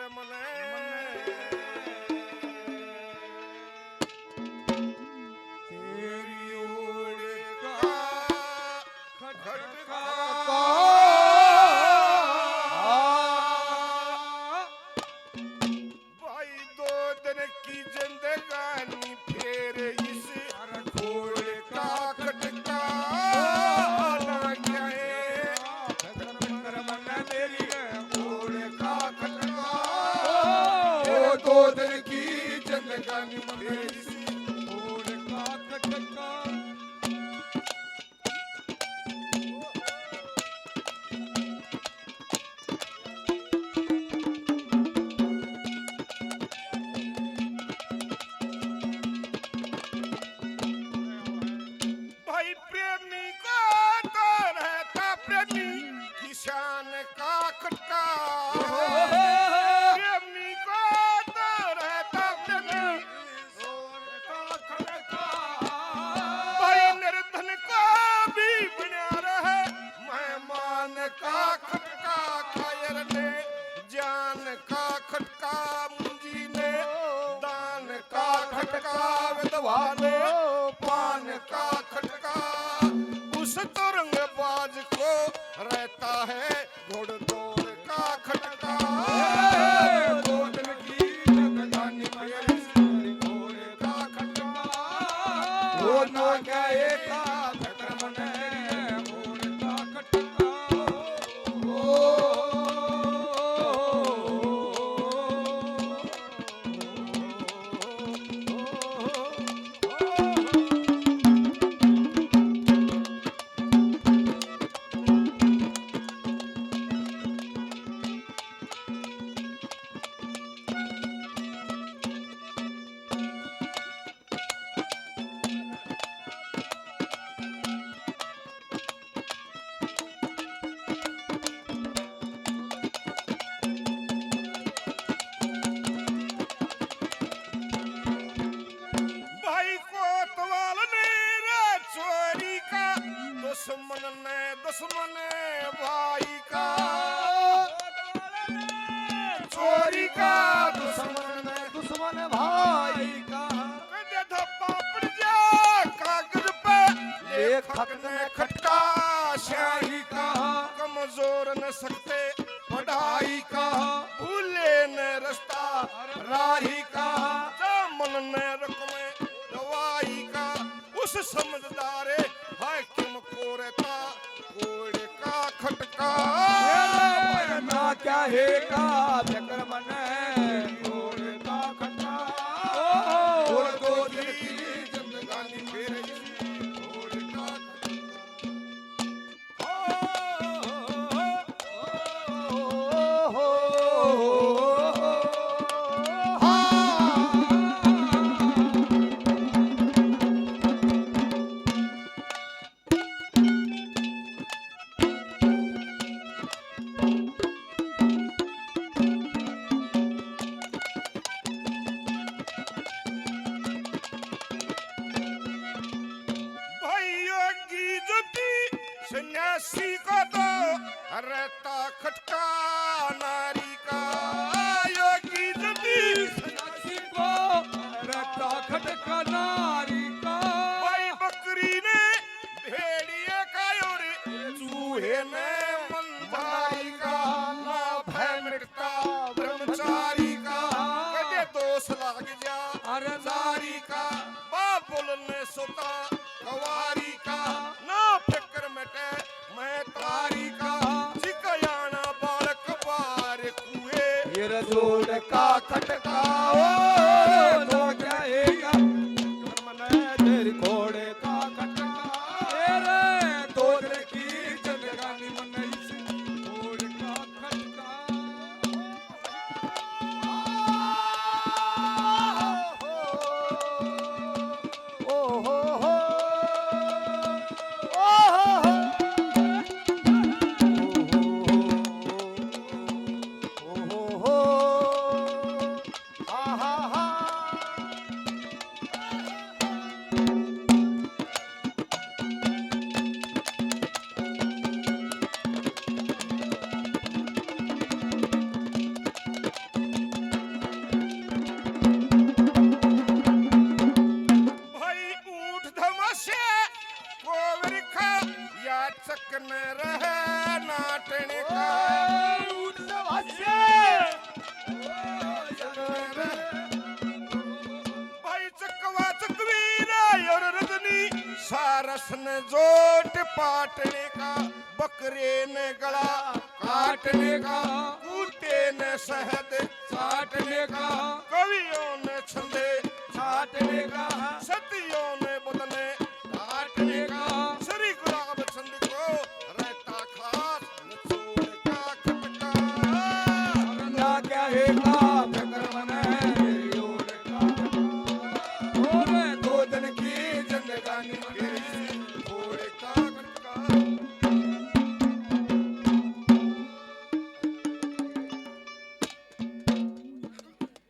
कर मने तेरी ओर का खटका भाई दो दिन की जिंदगानी फिर इस घोड़े का खटका ना क्या है कर मने तेरी घोड़े का खटका ओ दो दिन की जिंदगानी फिर इस घोड़े का खटका भाई प्रेमी को तो रहता प्रेमी किसान का खटका प्रेमी को तो रहता प्रेमी का खटका भाई निर्धन को भी बना रहे मेहमान का खटका कायर ने जान का खटका मुंजी ने दान का खटका विधवा ने पान का खटका उस तुरंगबाज को रहता है घोड़दौड़ का खटका दो दिन की जिंदगानी में इस घोड़े का खटका वो ना गए का खटर मने घोड़े का खटका भाई कोतवाल ने रे चोरी का दुश्मन ने दुश्मन भाई का चोरी का दुश्मन ने दुश्मन भाई का कदे धप्पा पड़ जा कागज पे लेखक ने खटका शाही का कमजोर न सकते पढ़ाई का भूले न रास्ता राही का मन ने रकमे दवाई का उस समझदारे हाकिम को रहता घोड़े का खटका ना क्या है का चक्र मने घोड़े का खटका और दो दिन की जिंदगानी फिर इसी घोड़े का सन्यासी को तो रहता खटका नारी का योगी जति सन्यासी को रहता खटका नारी का भाई बकरी ने भेड़िए का और चूहे ने मंदारी का ना भय मिटता ब्रह्मचारी का कदे दोष लग जा अरे नारी का बाबुल ने सोता कवारी का ना फिक्र मिटे मैं तारी का जिकयाना बालक बार कुए ये रजोड़ का खटका ओ तो क्या हैगा मने तेरी घोड़े का खटका तेरे दो दिन की जिंदगानी मने इस घोड़े का खटका ओ हो वाचक न रहे नाटने का भाई चकवाचक वीरा और रजनी सारस ने जोट पाटने का बकरे ने गला काटने का कूटे ने शहद चाटने का कवियों ने छंदे छाटने का सतियों ने बदने काटने का